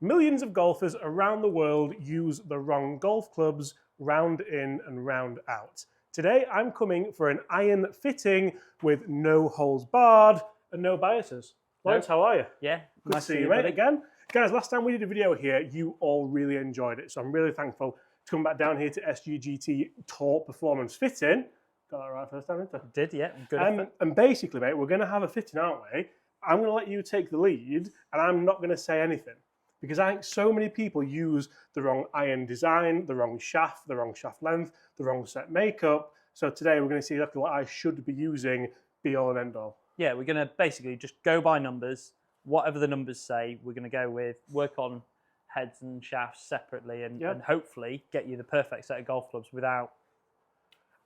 Millions of golfers around the world use the wrong golf clubs round in and round out. Today I'm coming for an iron fitting with no holes barred and no biases. Lawrence, how are you? Yeah, Good nice to see you, mate, again. Guys, last time we did a video here, you all really enjoyed it, so I'm really thankful to come back down here to SGGT Tour Performance Fitting. Got that right first time, didn't I? Did, yeah, good effort. And basically, mate, we're going to have a fitting, aren't we? I'm going to let you take the lead, and I'm not going to say anything. Because I think so many people use the wrong iron design, the wrong shaft length, the wrong set makeup. So today we're going to see exactly what I should be using, be all and end all. Yeah, we're going to basically just go by numbers. Whatever the numbers say, we're going to go with, work on heads and shafts separately, and hopefully get you the perfect set of golf clubs without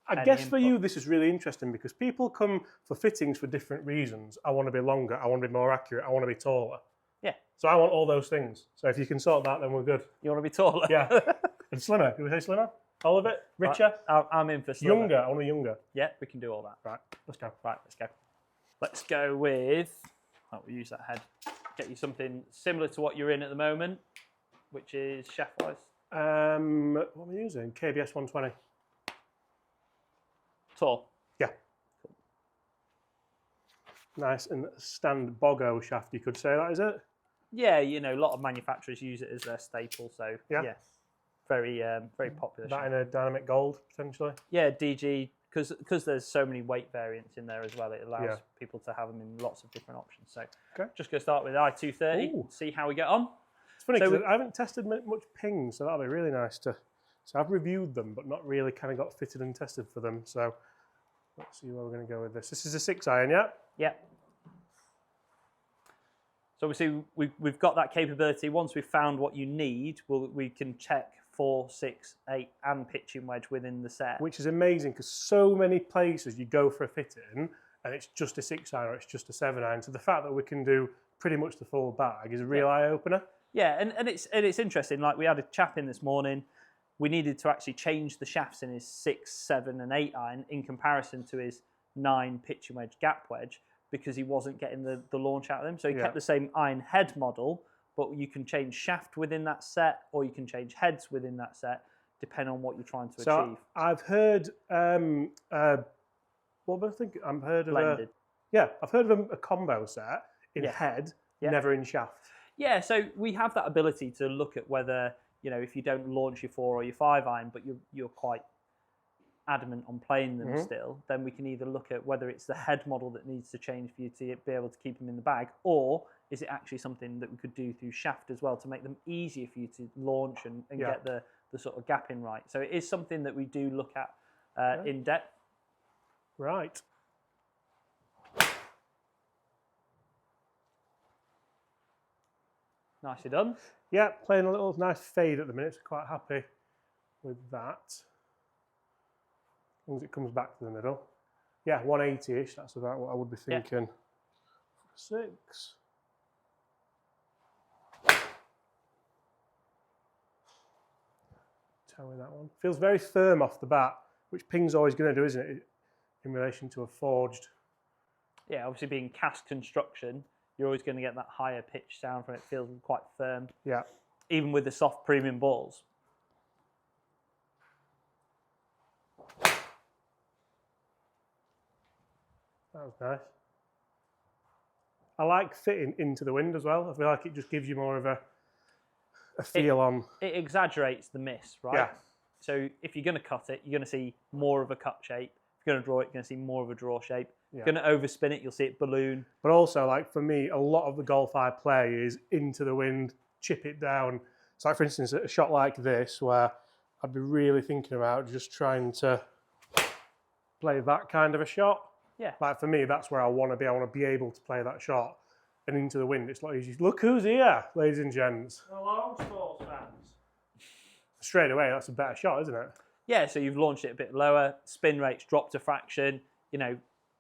I guess for you, this is really interesting because people come for fittings for different reasons. I want to be longer, I want to be more accurate, I want to be taller. Yeah. So I want all those things. So if you can sort that, then we're good. You want to be taller? Yeah. And slimmer. Can we say slimmer? All of it? Richer? Right, I'm in for slimmer. Younger. I want to be younger. Yeah, we can do all that. Right. Let's go. Right, let's go. Let's go with, we'll use that head. Get you something similar to what you're in at the moment, which is shaft-wise. What am I using? KBS 120. Tall. Yeah. Cool. Nice and stand bogo shaft, you could say that, is it? Yeah, you know, a lot of manufacturers use it as their staple, so yeah, very popular. That in a dynamic gold, potentially? Yeah, DG, because there's so many weight variants in there as well, it allows people to have them in lots of different options. So just going to start with I-230, see how we get on. It's funny because I haven't tested much pings, so that'll be really nice to... So I've reviewed them, but not really kind of got fitted and tested for them. So let's see where we're going to go with this. This is a 6 iron, yeah? Yeah. So obviously we've got that capability. Once we've found what you need, we can check 4, 6, 8 and pitching wedge within the set. Which is amazing because so many places you go for a fitting and it's just a 6 iron or it's just a 7 iron. So the fact that we can do pretty much the full bag is a real eye opener. Yeah, and it's interesting. Like we had a chap in this morning. We needed to actually change the shafts in his 6, 7 and 8 iron in comparison to his 9 pitching wedge gap wedge, because he wasn't getting the launch out of them. So he kept the same iron head model, but you can change shaft within that set or you can change heads within that set, depending on what you're trying to achieve. I've heard, what do I think? I've heard of blended. I've heard of a combo set in head, never in shaft. Yeah, so we have that ability to look at whether, you know, if you don't launch your 4 or your 5 iron, but you're quite adamant on playing them still, then we can either look at whether it's the head model that needs to change for you to be able to keep them in the bag, or is it actually something that we could do through shaft as well to make them easier for you to launch and get the sort of gap in right. So it is something that we do look at in depth. Right. Nicely done. Yeah, playing a little nice fade at the minute, so quite happy with that. As long as it comes back to the middle. Yeah, 180-ish, that's about what I would be thinking. 6. Toe with that one. Feels very firm off the bat, which ping's always going to do, isn't it, in relation to a forged. Yeah, obviously being cast construction, you're always going to get that higher pitch sound from it. It feels quite firm. Yeah. Even with the soft premium balls. That was nice. I like fitting into the wind as well. I feel like it just gives you more of a feel on. It exaggerates the miss, right? Yeah. So if you're going to cut it, you're going to see more of a cut shape. If you're going to draw it, you're going to see more of a draw shape. If you're going to overspin it, you'll see it balloon. But also, like for me, a lot of the golf I play is into the wind, chip it down. So like for instance, a shot like this, where I'd be really thinking about just trying to play that kind of a shot. Yeah. Like for me, that's where I want to be. I want to be able to play that shot. And into the wind, it's like, look who's here, ladies and gents. Hello, sports fans. Straight away, that's a better shot, isn't it? Yeah, so you've launched it a bit lower, spin rates dropped a fraction. You know,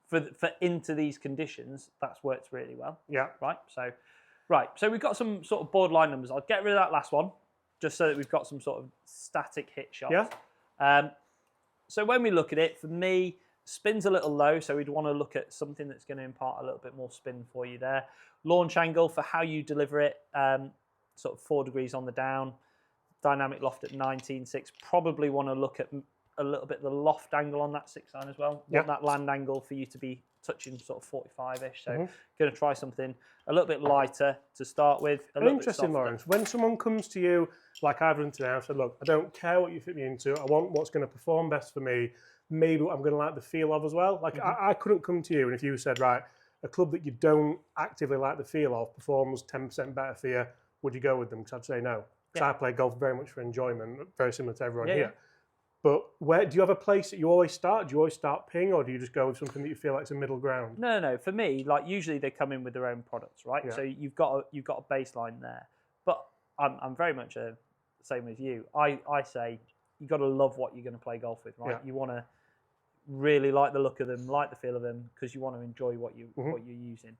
for into these conditions, that's worked really well. Yeah. Right, so we've got some sort of borderline numbers. I'll get rid of that last one, just so that we've got some sort of static hit shots. Yeah. So when we look at it, for me, spin's a little low, so we'd want to look at something that's going to impart a little bit more spin for you there. Launch angle for how you deliver it. sort of 4 degrees on the down, dynamic loft at 19.6. Probably want to look at a little bit the loft angle on that 6 iron as well. Want that land angle for you to be touching sort of 45-ish. So going to try something a little bit lighter to start with. Interesting, Lawrence. When someone comes to you, like I've done today, I've said, look, I don't care what you fit me into. I want what's going to perform best for me. Maybe what I'm going to like the feel of as well. Like I couldn't come to you, and if you said, right, a club that you don't actively like the feel of performs 10% better for you, would you go with them? Because I'd say no. Because I play golf very much for enjoyment, very similar to everyone here. But where do you have a place that you always start? Do you always start ping, or do you just go with something that you feel like is a middle ground? No. For me, like usually they come in with their own products, right? So you've got a baseline there. But I'm very much the same as you. I say you got to love what you're going to play golf with, right? You want to really like the look of them, like the feel of them, because you want to enjoy what you're using.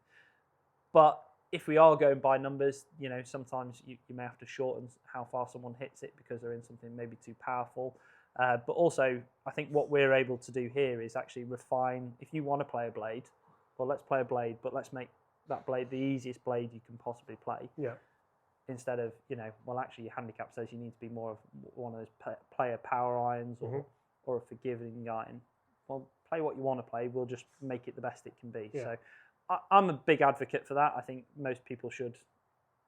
But if we are going by numbers, you know, sometimes you may have to shorten how far someone hits it because they're in something maybe too powerful. But also, I think what we're able to do here is actually refine. If you want to play a blade, well, let's play a blade, but let's make that blade the easiest blade you can possibly play. Yeah. Instead of, you know, well, actually, your handicap says you need to be more of one of those player power irons or a forgiving iron. Well, play what you want to play. We'll just make it the best it can be. So I'm a big advocate for that. I think most people should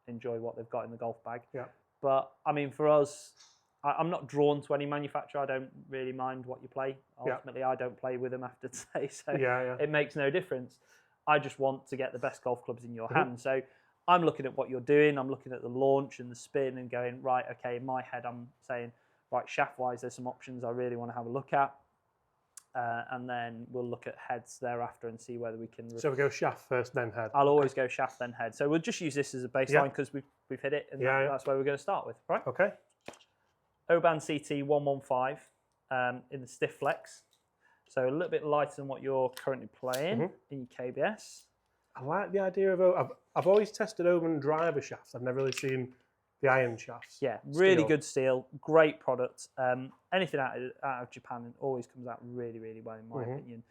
enjoy what they've got in the golf bag. Yeah. But, I mean, for us, I'm not drawn to any manufacturer. I don't really mind what you play. Ultimately, I don't play with them after today, so it makes no difference. I just want to get the best golf clubs in your hand. So I'm looking at what you're doing. I'm looking at the launch and the spin and going, right, okay, in my head, I'm saying, right, shaft-wise, there's some options I really want to have a look at. And then we'll look at heads thereafter and see whether we can... So we go shaft first, then head. I'll always go shaft, then head. So we'll just use this as a baseline because we've hit it, and that's where we're going to start with, right? Okay. Oban CT 115 in the stiff flex. So a little bit lighter than what you're currently playing in your KBS. I like the idea of... I've always tested Oban driver shafts. I've never really seen the iron shafts. Yeah, really good steel, great product. Anything out of Japan always comes out really, really well, in my opinion.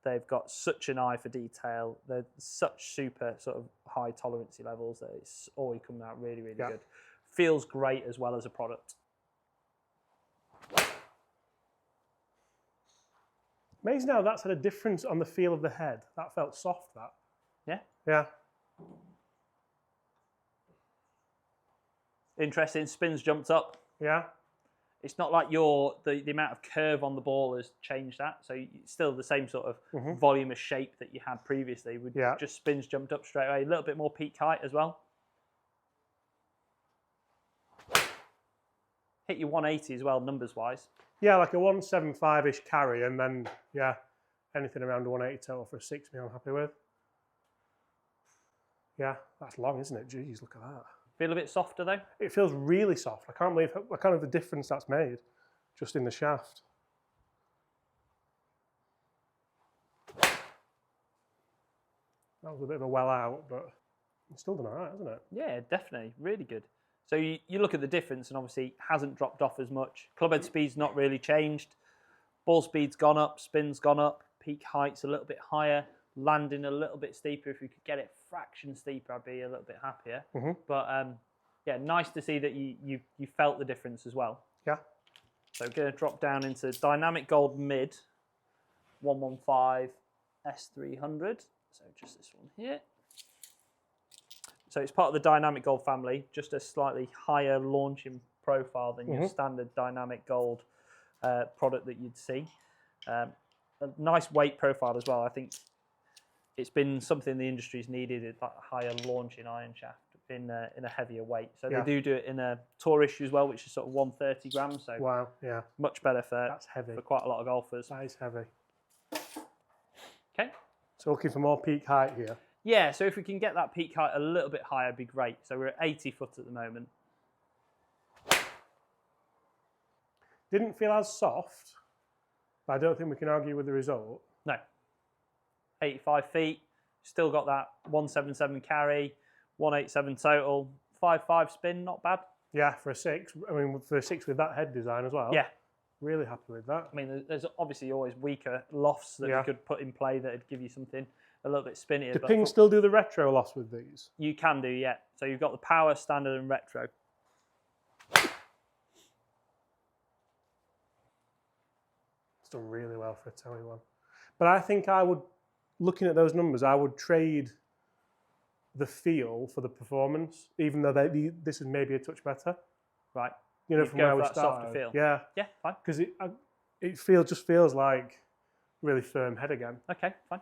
They've got such an eye for detail. They're such super sort of high tolerancy levels that it's always coming out really, really good. Feels great as well as a product. Amazing how that's had a difference on the feel of the head. That felt soft, that. Yeah? Yeah. Interesting. Spins jumped up. Yeah. It's not like the amount of curve on the ball has changed that. So it's still the same sort of volume of shape that you had previously. Just spins jumped up straight away. A little bit more peak height as well. Hit your 180 as well, numbers-wise. Yeah, like a 175-ish carry, and then, anything around a 180 total for a 6 I'm happy with. Yeah, that's long, isn't it? Jeez, look at that. Feel a bit softer, though? It feels really soft. I can't believe the difference that's made just in the shaft. That was a bit of a well out, but it's still done all right, hasn't it? Yeah, definitely. Really good. So you look at the difference, and obviously it hasn't dropped off as much. Clubhead speed's not really changed. Ball speed's gone up, spin's gone up, peak height's a little bit higher, landing a little bit steeper. If we could get it a fraction steeper, I'd be a little bit happier. But yeah, nice to see that you felt the difference as well. Yeah. So we're going to drop down into Dynamic Gold Mid 115 S300. So just this one here. So it's part of the Dynamic Gold family, just a slightly higher launching profile than your standard Dynamic Gold product that you'd see. A nice weight profile as well. I think it's been something the industry's needed, that higher launching iron shaft in a heavier weight. So they do it in a tour issue as well, which is sort of 130 grams. So wow, much better for quite a lot of golfers. That is heavy. Okay. So looking for more peak height here. Yeah, so if we can get that peak height a little bit higher, it'd be great. So we're at 80 foot at the moment. Didn't feel as soft, but I don't think we can argue with the result. No. 85 feet, still got that 177 carry, 187 total, 5.5 spin, not bad. Yeah, for a 6. I mean, for a 6 with that head design as well. Yeah. Really happy with that. I mean, there's obviously always weaker lofts that you could put in play that would give you something. a little bit spinnier. Do But pings still do the retro loss with these? you can do, yeah. So you've got the power, standard, and retro. It's done really well for a Telly one. But I think I would, looking at those numbers, I would trade the feel for the performance, even though this is maybe a touch better. Right. You know, You'd from go where for we that started. softer feel. Yeah. Yeah, fine. Because it just feels like really firm head again. Okay, fine.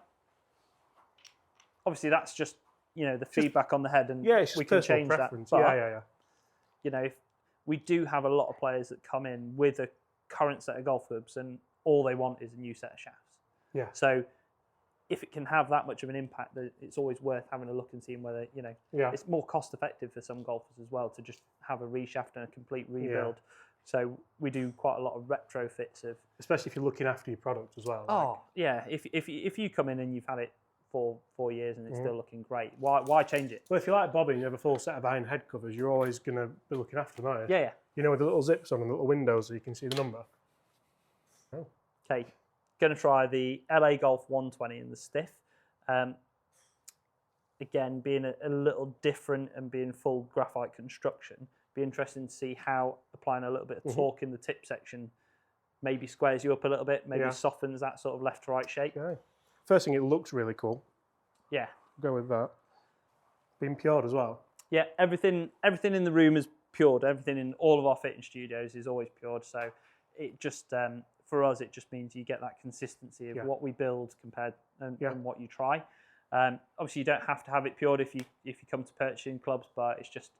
Obviously, that's just, you know, the feedback on the head, and Yeah, it's we just can personal change preference. that. But, Yeah. you know, if we do have a lot of players that come in with a current set of golf clubs and all they want is a new set of shafts. Yeah. So if it can have that much of an impact, it's always worth having a look and seeing whether, you know, it's more cost effective for some golfers as well to just have a reshaft and a complete rebuild. Yeah. So we do quite a lot of retrofits of, especially if you're looking after your product as well. Oh, yeah. If you come in and you've had it for 4 years and it's still looking great, why change it? Well, if you like Bobby and you have a full set of iron head covers, you're always going to be looking after them, aren't you? Yeah. You know, with the little zips on and the little windows so you can see the number. Oh. Okay. Going to try the LA Golf 120 in the stiff. Again, being a little different and being full graphite construction, be interesting to see how applying a little bit of torque in the tip section maybe squares you up a little bit, maybe softens that sort of left to right shape. Okay. First thing, it looks really cool. Yeah. Go with that. Being pured as well. Yeah, everything in the room is pured. Everything in all of our fitting studios is always pured. So it just, for us, it just means you get that consistency of what we build compared and what you try. Obviously, you don't have to have it pured if you come to purchasing clubs, but it's just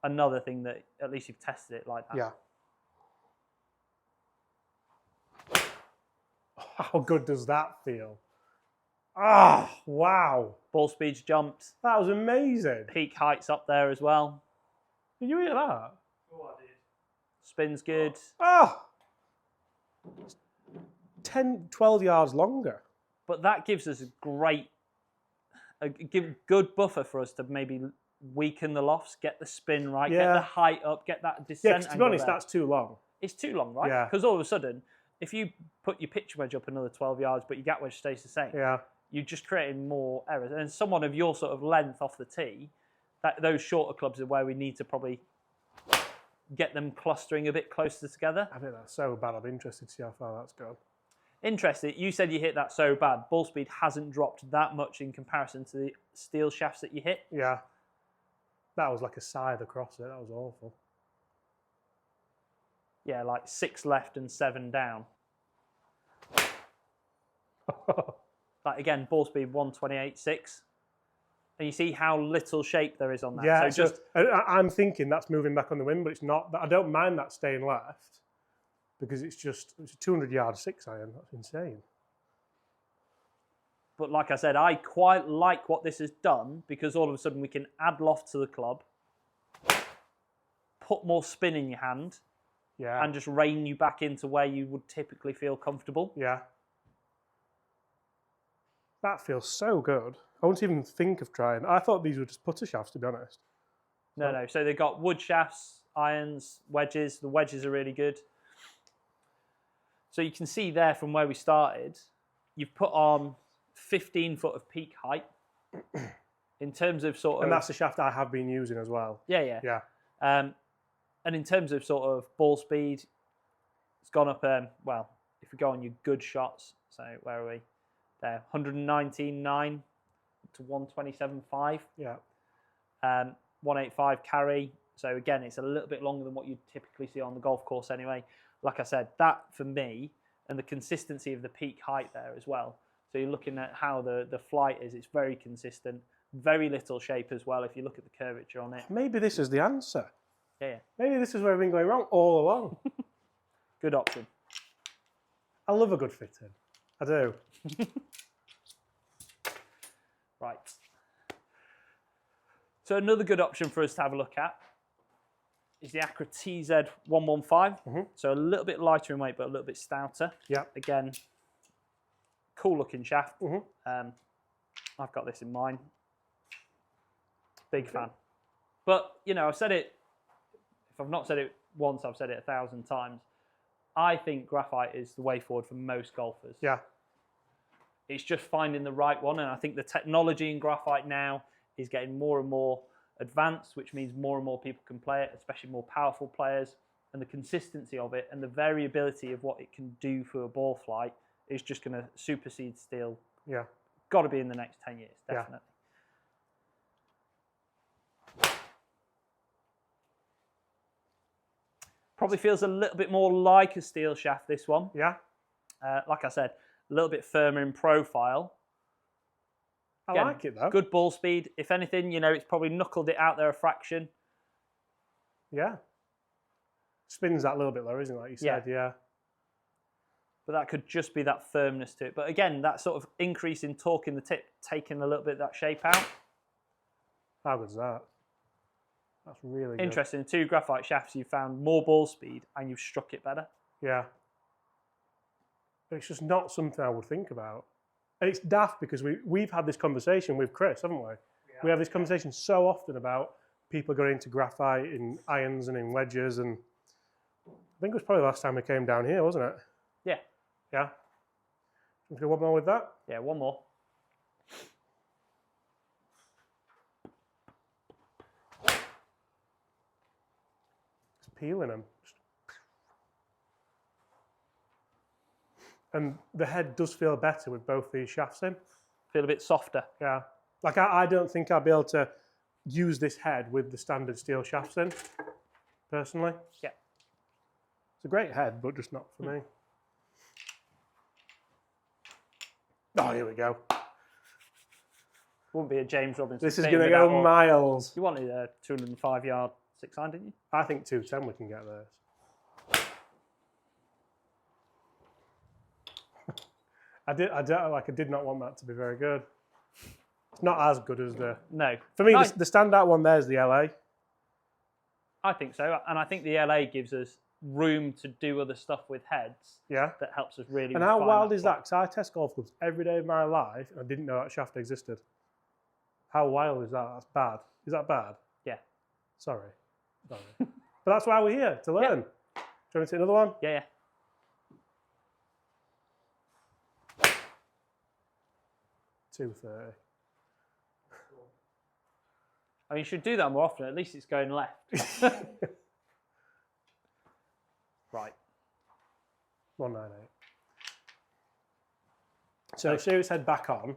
another thing that at least you've tested it like that. Yeah. How good does that feel? Ah, wow. Ball speed's jumped. That was amazing. Peak height's up there as well. Did you hear that? Oh, I did. Spin's good. Ah! 10, 12 yards longer. But that gives us a good buffer for us to maybe weaken the lofts, get the spin right, get the height up, get that descent. Yeah, because to be honest, that's too long. It's too long, right? Yeah. Because all of a sudden, if you put your pitch wedge up another 12 yards, but your gap wedge stays the same, you're just creating more errors. And someone of your sort of length off the tee, those shorter clubs are where we need to probably get them clustering a bit closer together. I think that's so bad. I'm interested to see how far that's gone. Interesting. You said you hit that so bad. Ball speed hasn't dropped that much in comparison to the steel shafts that you hit. Yeah. That was like a scythe across it. That was awful. Yeah, like 6 left and 7 down. Like again, ball speed 128.6. And you see how little shape there is on that. Yeah, so just I'm thinking that's moving back on the wind, but it's not. I don't mind that staying left because it's a 200-yard 6-iron. That's insane. But like I said, I quite like what this has done because all of a sudden we can add loft to the club, put more spin in your hand, and just rein you back into where you would typically feel comfortable. Yeah. That feels so good. I wouldn't even think of trying. I thought these were just putter shafts, to be honest. No. So they've got wood shafts, irons, wedges. The wedges are really good. So you can see there from where we started, you've put on 15 foot of peak height in terms of sort of... And that's the shaft I have been using as well. Yeah. And in terms of sort of ball speed, it's gone up, well, if we go on your good shots, so where are we? There, 119.9 to 127.5. Yeah. 185 carry. So again, it's a little bit longer than what you'd typically see on the golf course anyway. Like I said, that for me, and the consistency of the peak height there as well. So you're looking at how the flight is. It's very consistent. Very little shape as well if you look at the curvature on it. Maybe this is the answer. Yeah. Maybe this is where I've been going wrong all along. Good option. I love a good fitting. I do. Right. So another good option for us to have a look at is the Acra TZ115. So a little bit lighter in weight, but a little bit stouter. Yeah. Again, cool looking shaft. I've got this in mine. Big fan. But, you know, I've said it, if I've not said it once, I've said it 1,000 times. I think graphite is the way forward for most golfers. Yeah. It's just finding the right one. And I think the technology in graphite now is getting more and more advanced, which means more and more people can play it, especially more powerful players. And the consistency of it and the variability of what it can do for a ball flight is just going to supersede steel. Yeah. Got to be in the next 10 years, definitely. Yeah. Probably feels a little bit more like a steel shaft, this one. Yeah. Like I said, a little bit firmer in profile. Again, I like it though. Good ball speed. If anything, you know, it's probably knuckled it out there a fraction. Yeah. Spins that little bit lower, isn't it? Like you said, yeah. But that could just be that firmness to it. But again, that sort of increase in torque in the tip, taking a little bit of that shape out. How good is that? That's really good. Interesting. 2 graphite shafts, you've found more ball speed and you've struck it better. Yeah. But it's just not something I would think about. And it's daft because we've had this conversation with Chris, haven't we? Yeah. We have this conversation so often about people going into graphite in irons and in wedges, and I think it was probably the last time we came down here, wasn't it? Yeah. Yeah. Let's go one more with that. Yeah, one more. Just peeling them. And the head does feel better with both these shafts in. Feel a bit softer. Yeah. Like I don't think I'll be able to use this head with the standard steel shafts in, personally. Yeah. It's a great head, but just not for me. Oh, here we go. Wouldn't be a James Robinson. This is going to go miles. You wanted a 205-yard 6-iron, didn't you? I think 210 we can get this. I did not want that to be very good. It's not as good as the... No. For me, the standout one there is the LA. I think so. And I think the LA gives us room to do other stuff with heads. Yeah. That helps us really. And how wild is that? Because I test golf clubs every day of my life and I didn't know that shaft existed. How wild is that? That's bad. Is that bad? Yeah. Sorry. But that's why we're here, to learn. Yeah. Do you want to see another one? Yeah, yeah. 230. I mean, you should do that more often. At least it's going left. Right. 198. So serious head back on.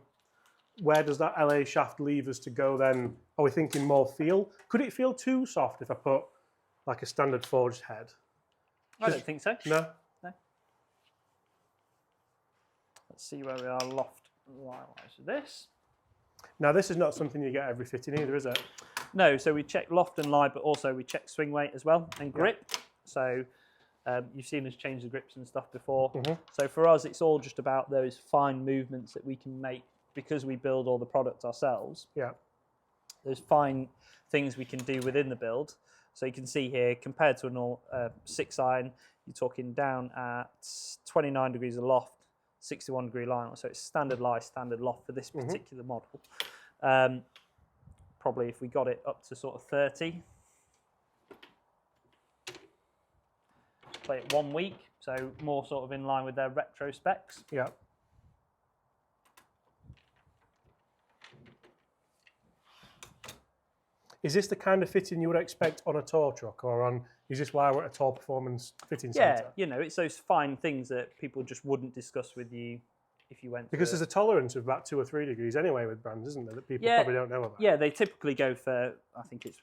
Where does that LA shaft leave us to go then? Are we thinking more feel? Could it feel too soft if I put like a standard forged head? I don't think so. No? No. Let's see where we are loft wise with this. Now this is not something you get every fitting either, is it? No, so we check loft and lie, but also we check swing weight as well and grip. Yeah. So you've seen us change the grips and stuff before. Mm-hmm. So for us, it's all just about those fine movements that we can make because we build all the product ourselves. Yeah. There's fine things we can do within the build. So you can see here, compared to a 6-iron, you're talking down at 29 degrees of loft, 61 degree line. So it's standard lie, standard loft for this particular model. Probably if we got it up to sort of 30. Play it 1 week, so more sort of in line with their retro specs. Yeah. Is this the kind of fitting you would expect on a tour truck, or on? Is this why we're at a tour performance fitting centre? Yeah, you know, it's those fine things that people just wouldn't discuss with you if you went. Because there's a tolerance of about 2 or 3 degrees anyway with brands, isn't there? That people probably don't know about. Yeah, they typically go for, I think it's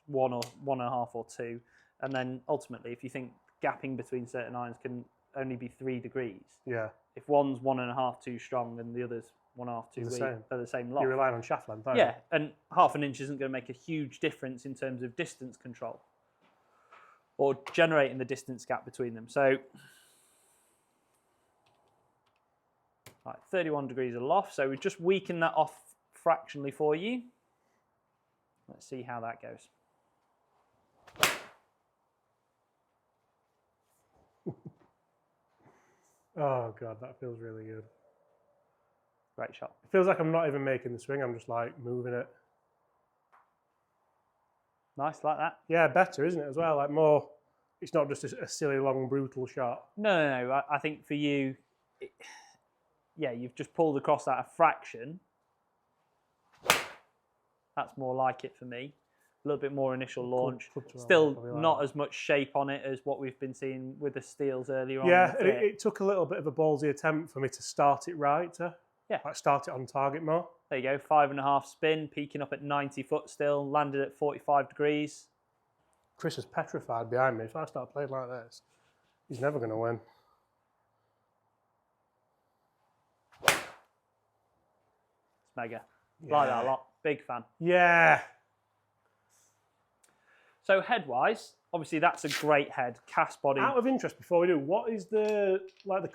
1 or 1.5 or 2, and then ultimately, if you think gapping between certain irons can only be 3 degrees. Yeah. If one's 1.5 too strong, then the other's 1.5 too weak. They're the same loft. You're relying on shaft length, aren't you? Yeah, and half an inch isn't going to make a huge difference in terms of distance control or generating the distance gap between them. So, right, 31 degrees of loft. So we just weaken that off fractionally for you. Let's see how that goes. Oh God, that feels really good. Great shot. It feels like I'm not even making the swing, I'm just like moving it. Nice, like that. Yeah, better, isn't it, as well? Like more, it's not just a silly, long, brutal shot. No. I think for you, yeah, you've just pulled across that a fraction. That's more like it for me. A little bit more initial launch. Still not as much shape on it as what we've been seeing with the steels earlier on. Yeah, it took a little bit of a ballsy attempt for me to start it right. Like start it on target more. There you go, 5.5 spin, peaking up at 90 foot still, landed at 45 degrees. Chris is petrified behind me. If I start playing like this, he's never going to win. It's mega. Like that a lot. Big fan. Yeah. So head-wise, obviously that's a great head, cast body. Out of interest, before we do, what is the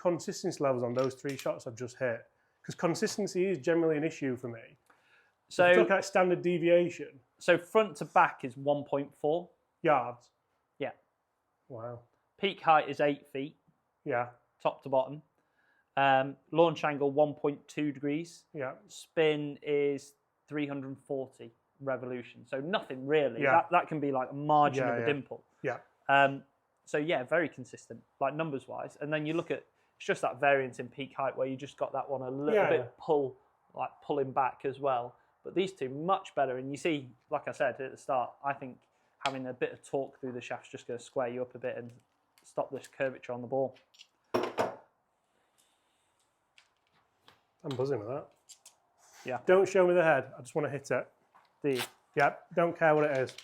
consistency levels on those 3 shots I've just hit? Because consistency is generally an issue for me. So if you look at standard deviation. So front to back is 1.4 yards. Yeah. Wow. Peak height is 8 feet. Yeah. Top to bottom. Launch angle 1.2 degrees. Yeah. Spin is 340 revolutions. So nothing really. Yeah. That can be like a margin of a dimple. Yeah. So yeah, very consistent, like numbers wise. And then you look at, it's just that variance in peak height where you just got that one a little bit pulling back as well. But these two much better. And you see, like I said at the start, I think having a bit of torque through the shaft's just going to square you up a bit and stop this curvature on the ball. I'm buzzing with that. Yeah. Don't show me the head. I just want to hit it. Do you? Yeah. Don't care what it is.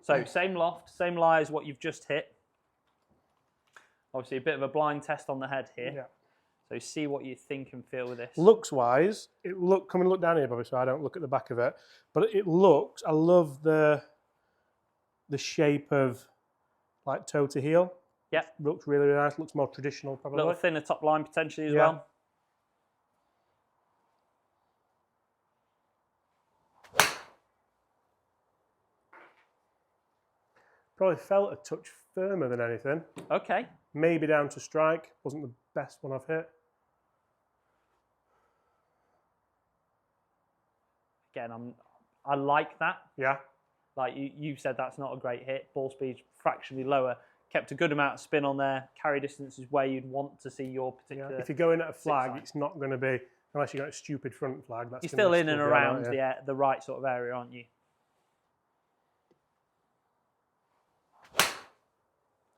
So same loft, same lie as what you've just hit. Obviously a bit of a blind test on the head here. Yeah. So see what you think and feel with this. Looks wise, come and look down here, Bobby, so I don't look at the back of it. But it looks, I love the shape of like toe to heel. Yeah. Looks really, really nice. Looks more traditional probably. A little thinner top line potentially as well. Probably felt a touch firmer than anything. Okay. Maybe down to strike. Wasn't the best one I've hit. Again, I like that. Yeah. Like you said, that's not a great hit. Ball speed fractionally lower. Kept a good amount of spin on there. Carry distance is where you'd want to see your particular. Yeah. If you're going at a flag, it's not going to be, unless you've got a stupid front flag. That's you're still in and around the right sort of area, aren't you?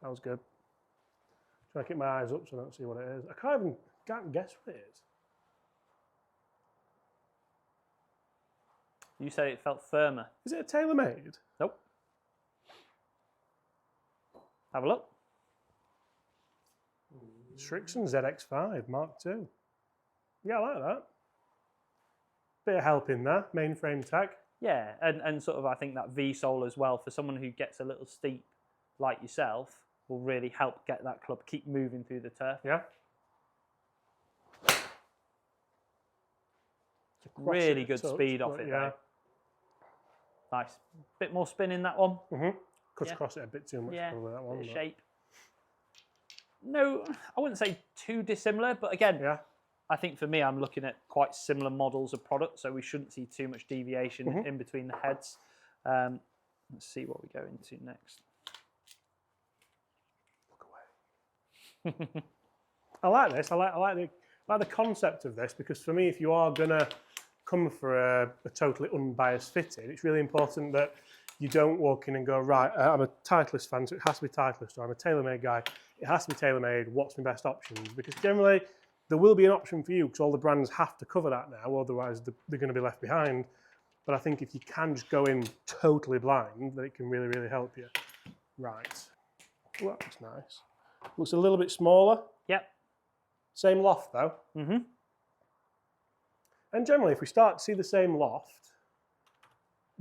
That was good. Trying to keep my eyes up so I don't see what it is. I can't guess what it is. You said it felt firmer. Is it a TaylorMade? Nope. Have a look. Srixon ZX5 Mark II. Yeah, I like that. Bit of help in there, mainframe tech. Yeah, and sort of I think that V-sole as well, for someone who gets a little steep like yourself, will really help get that club keep moving through the turf. Yeah. Really good speed off it though. Nice. Bit more spin in that one. Cuts across it a bit too much probably that one. Bit of shape. No, I wouldn't say too dissimilar, but again, I think for me I'm looking at quite similar models of products, so we shouldn't see too much deviation in between the heads. Let's see what we go into next. Look away. I like this. I like the concept of this, because for me, if you are gonna come for a totally unbiased fitting, it's really important that you don't walk in and go, right, I'm a Titleist fan, so it has to be Titleist, or I'm a TaylorMade guy, it has to be TaylorMade, what's my best options? Because generally, there will be an option for you, because all the brands have to cover that now, otherwise they're going to be left behind. But I think if you can just go in totally blind, then it can really, really help you. Right. Ooh, that looks nice. Looks a little bit smaller. Yep. Same loft, though. And generally, if we start to see the same loft,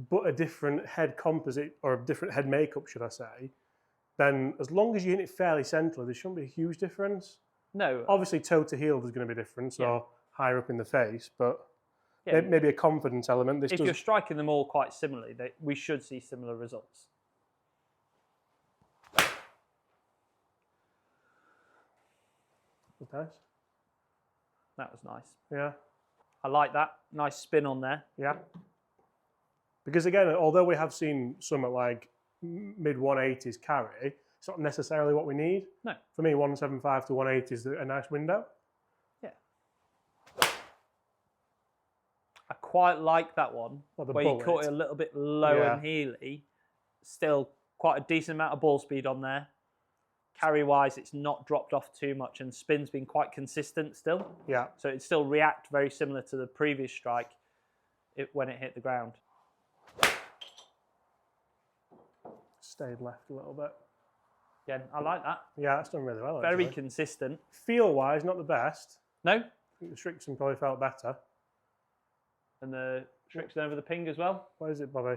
but a different head composite, or a different head makeup, should I say, then as long as you hit it fairly centrally, there shouldn't be a huge difference. No. Obviously, toe to heel, there's going to be a difference, or higher up in the face, but maybe a confidence element. If you're striking them all quite similarly, we should see similar results. Nice. That was nice. Yeah. I like that. Nice spin on there. Yeah. Because again, although we have seen some at like mid 180s carry, It's not necessarily what we need. No. For me, 175 to 180 is a nice window. Yeah. I quite like that one, where you caught it a little bit low and heely. Still quite a decent amount of ball speed on there. Carry-wise, it's not dropped off too much, and spin's been quite consistent still. Yeah. So it still react very similar to the previous strike when it hit the ground. Stayed left a little bit. Again, I like that. Yeah, that's done really well. Very actually. consistent. Feel-wise, not the best. No? I think the Strixon probably felt better. And the Strixon over the ping as well. What is it, Bobby?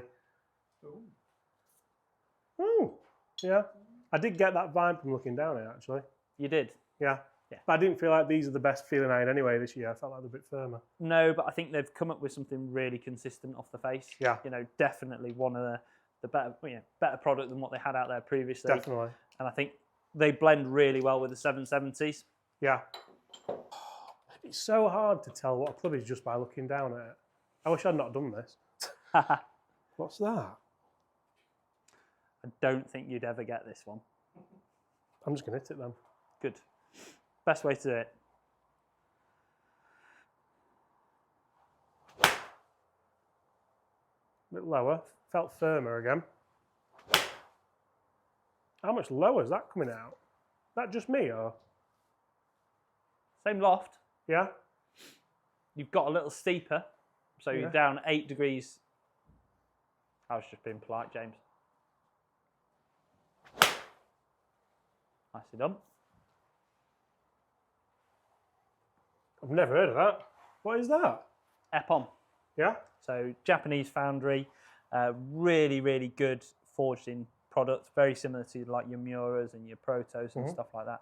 Oh, yeah. I did get that vibe from looking down it, actually. You did? Yeah. Yeah. But I didn't feel like these are the best feeling iron anyway this year. I felt like they're a bit firmer. No, but I think they've come up with something really consistent off the face. Yeah. You know, definitely one of the better, better product than what they had out there previously. Definitely. And I think they blend really well with the 770s. Yeah. It's so hard to tell what a club is just by looking down at it. I wish I'd not done this. What's that? I don't think you'd ever get this one. I'm just going to hit it then. Good. Best way to do it. A bit lower. Felt firmer again. How much lower is that coming out? Is that just me or? Same loft. Yeah? You've got a little steeper. So you're down 8 degrees. I was just being polite, James. Nicely done. I've never heard of that. What is that? Epon. Yeah? So Japanese foundry, really, really good forged in products, very similar to like your Muras and your Protos and stuff like that.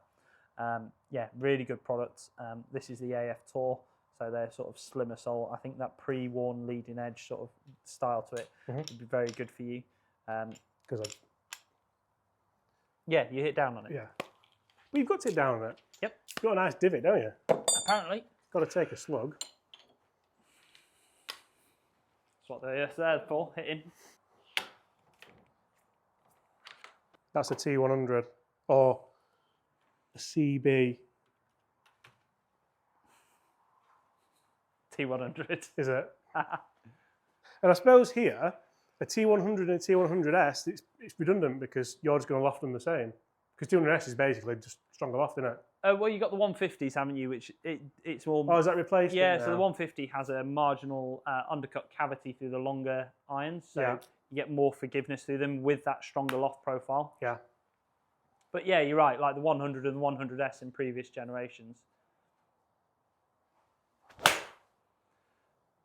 Yeah, really good products. This is the AF Tour, so they're sort of slimmer sole. I think that pre-worn leading edge sort of style to it would be very good for you. Because yeah, you hit down on it. yeah. Well, you've got to hit down on it. Yep. You've got a nice divot, don't you? Apparently. Got to take a slug. That's what they're there for, hitting. That's a T100 or a CB. T100. Is it? And I suppose here, a T100 and a T100S, it's redundant because you're just going to loft them the same. Because T100S is basically just stronger loft, isn't it? Well, you got the 150s, haven't you? Which it's more. Oh, is that replaced? Yeah, so the 150 has a marginal undercut cavity through the longer irons, so you get more forgiveness through them with that stronger loft profile. Yeah. But yeah, you're right. Like the 100 and the 100S in previous generations.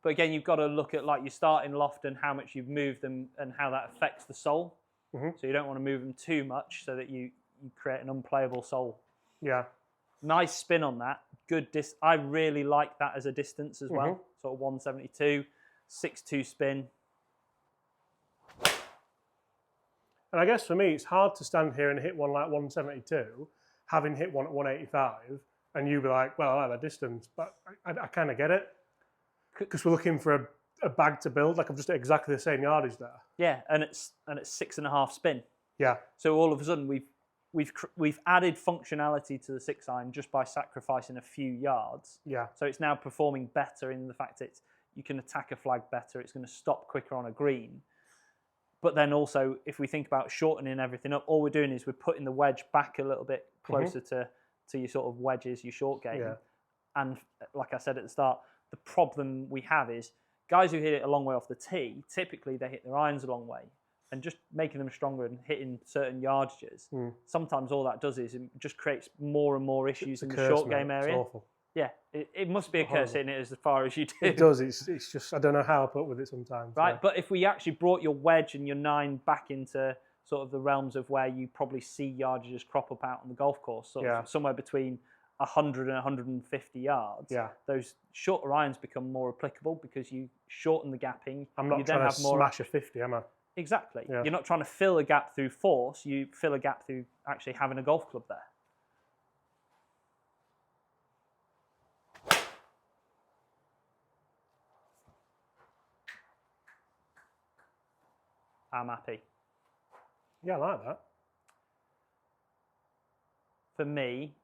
But again, you've got to look at like your starting loft and how much you've moved them and how that affects the sole. So you don't want to move them too much so that you create an unplayable sole. Yeah. Nice spin on that. Good I really like that as a distance as well. Sort of 172, 6.2 spin. And I guess for me, it's hard to stand here and hit one like 172, having hit one at 185, and you be like, well, I like that distance. But I kind of get it. Because we're looking for a bag to build. Like I've just at exactly the same yardage there. Yeah, and it's 6.5 spin. Yeah. So all of a sudden we've added functionality to the 6-iron just by sacrificing a few yards. Yeah. So it's now performing better in the fact that you can attack a flag better. It's going to stop quicker on a green. But then also, if we think about shortening everything up, all we're doing is we're putting the wedge back a little bit closer to your sort of wedges, your short game. Yeah. And like I said at the start, the problem we have is guys who hit it a long way off the tee, typically they hit their irons a long way. And just making them stronger and hitting certain yardages, sometimes all that does is it just creates more and more issues in the short game area. It's awful. Yeah, it must be a curse hitting it as far as you do. It does. It's just, I don't know how I put up with it sometimes. Right, yeah. but if we actually brought your wedge and your 9 back into sort of the realms of where you probably see yardages crop up out on the golf course, sort of somewhere between 100 and 150 yards, those shorter irons become more applicable because you shorten the gapping. I'm not trying to smash a 50, am I? Exactly. Yeah. You're not trying to fill a gap through force, you fill a gap through actually having a golf club there. I'm happy. Yeah, I like that. for me,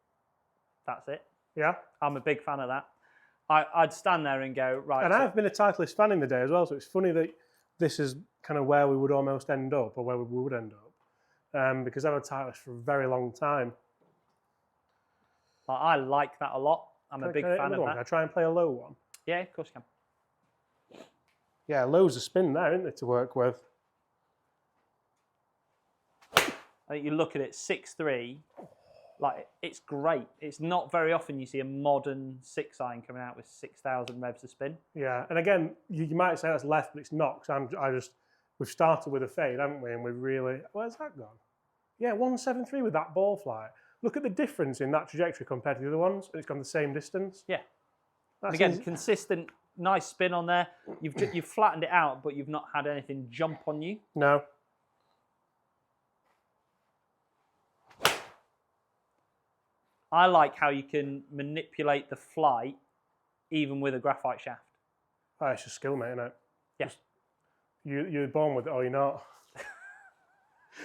that's it. Yeah. I'm a big fan of that. I'd stand there and go, right. And so I've been a Titleist fan in the day as well, so it's funny that this is kind of where we would almost end up, or where we would end up, because I'm a Titleist for a very long time. I like that a lot. I'm a big fan of that. Can I try and play a low one? Yeah, of course you can. Yeah, loads of spin there, isn't there, to work with? I think you look at it, 6.3, like it's great. It's not very often you see a modern 6-iron coming out with 6,000 revs of spin. Yeah, and again, you might say that's left, but it's not, because we've started with a fade, haven't we? And we've really, where's that gone? Yeah, 173 with that ball flight. Look at the difference in that trajectory compared to the other ones, and it's gone the same distance. Yeah. And again, consistent, nice spin on there. You've flattened it out, but you've not had anything jump on you. No. I like how you can manipulate the flight even with a graphite shaft. Oh, it's just skill, mate, isn't it? Yes. You're born with it or you're not.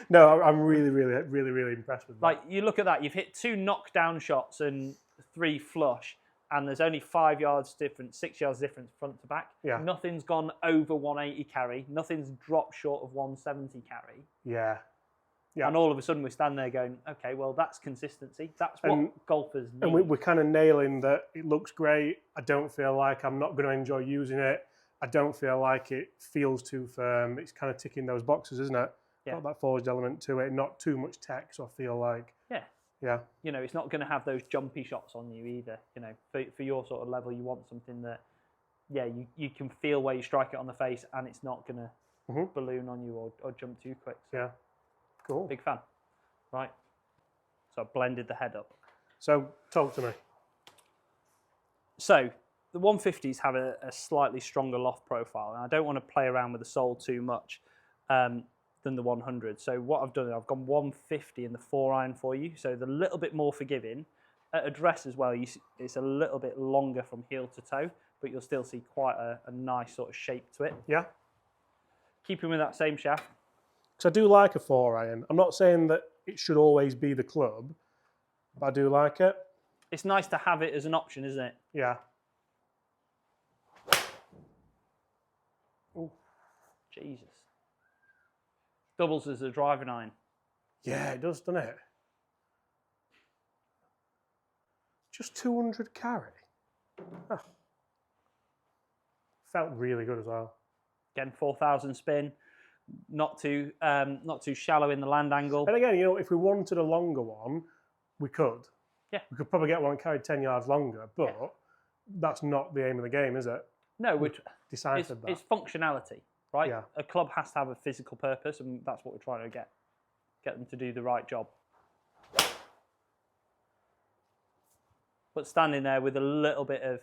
No, I'm really impressed with that. Like, you look at that, you've hit 2 knockdown shots and 3 flush, and there's only 5 yards difference, 6 yards difference front to back. Yeah. Nothing's gone over 180 carry. Nothing's dropped short of 170 carry. Yeah. Yeah. And all of a sudden we stand there going, okay, well, that's consistency. That's what golfers need. And we're kind of nailing that it looks great. I don't feel like I'm not going to enjoy using it. I don't feel like it feels too firm. It's kind of ticking those boxes, isn't it? Yeah. Got that forged element to it, not too much text, I feel like. Yeah. Yeah. You know, it's not going to have those jumpy shots on you either. You know, for your sort of level, you want something that, yeah, you can feel where you strike it on the face and it's not going to balloon on you or jump too quick. So yeah. Cool. big fan. Right. So I blended the head up. So talk to me. So the 150s have a slightly stronger loft profile, and I don't want to play around with the sole too much than the 100. So what I've done is I've gone 150 in the 4-iron for you, so they're a little bit more forgiving. At address as well, it's a little bit longer from heel to toe, but you'll still see quite a nice sort of shape to it. Yeah. Keeping with that same shaft. Because I do like a 4-iron. I'm not saying that it should always be the club, but I do like it. It's nice to have it as an option, isn't it? Yeah. Oh, Jesus. Doubles as a driving iron. Yeah, it does, doesn't it? Just 200 carry. Oh. Felt really good as well. Again, 4,000 spin. Not too shallow in the land angle. And again, you know, if we wanted a longer one, we could. Yeah. We could probably get one carried 10 yards longer, but that's not the aim of the game, is it? No, We've decided that. It's functionality, right? Yeah. A club has to have a physical purpose, and that's what we're trying to get them to do the right job. But standing there with a little bit of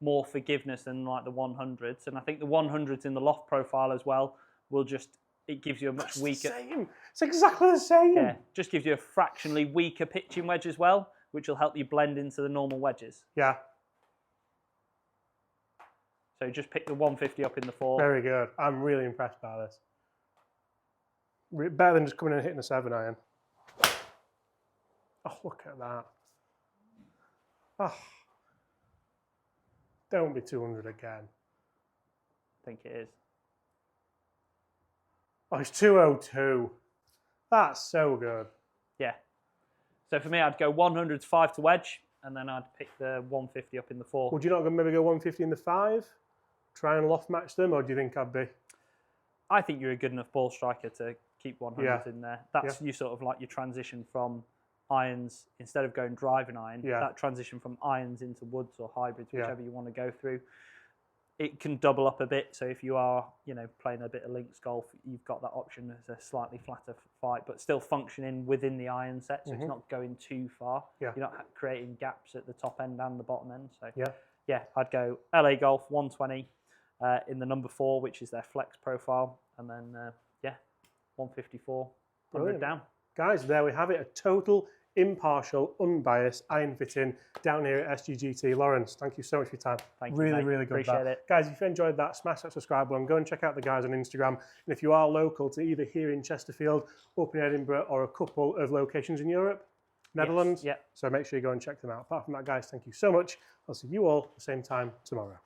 more forgiveness than like the 100s, and I think the 100s in the loft profile as well will just, it gives you a much weaker. Same. It's exactly the same. Yeah, just gives you a fractionally weaker pitching wedge as well, which will help you blend into the normal wedges. Yeah. So just pick the 150 up in the 4. Very good. I'm really impressed by this. Better than just coming in and hitting a 7-iron. Oh, look at that. Oh. Don't be 200 again. I think it is. Oh, it's 202. That's so good. Yeah. So for me, I'd go 100s 5 to wedge, and then I'd pick the 150 up in the 4. Would you not maybe go 150 in the 5? Try and loft match them, or do you think I'd be? I think you're a good enough ball striker to keep 100s in there. That's Yeah. you sort of like your transition from irons, instead of going driving iron, that transition from irons into woods or hybrids, whichever you want to go through. It can double up a bit, so if you are, you know, playing a bit of links golf, you've got that option as a slightly flatter fight, but still functioning within the iron set, so it's not going too far. Yeah. You're not creating gaps at the top end and the bottom end. So yeah, I'd go LA Golf 120 in the number 4, which is their flex profile, and then 154, 100 down. Guys, there we have it, a total impartial, unbiased iron fitting down here at SGGT. Lawrence, thank you so much for your time. Thank you, really, mate. really good. Appreciate it. Guys, if you enjoyed that, smash that subscribe button. Go and check out the guys on Instagram. And if you are local to either here in Chesterfield, up in Edinburgh, or a couple of locations in Europe, Netherlands. Yeah. So make sure you go and check them out. Apart from that, guys, thank you so much. I'll see you all at the same time tomorrow.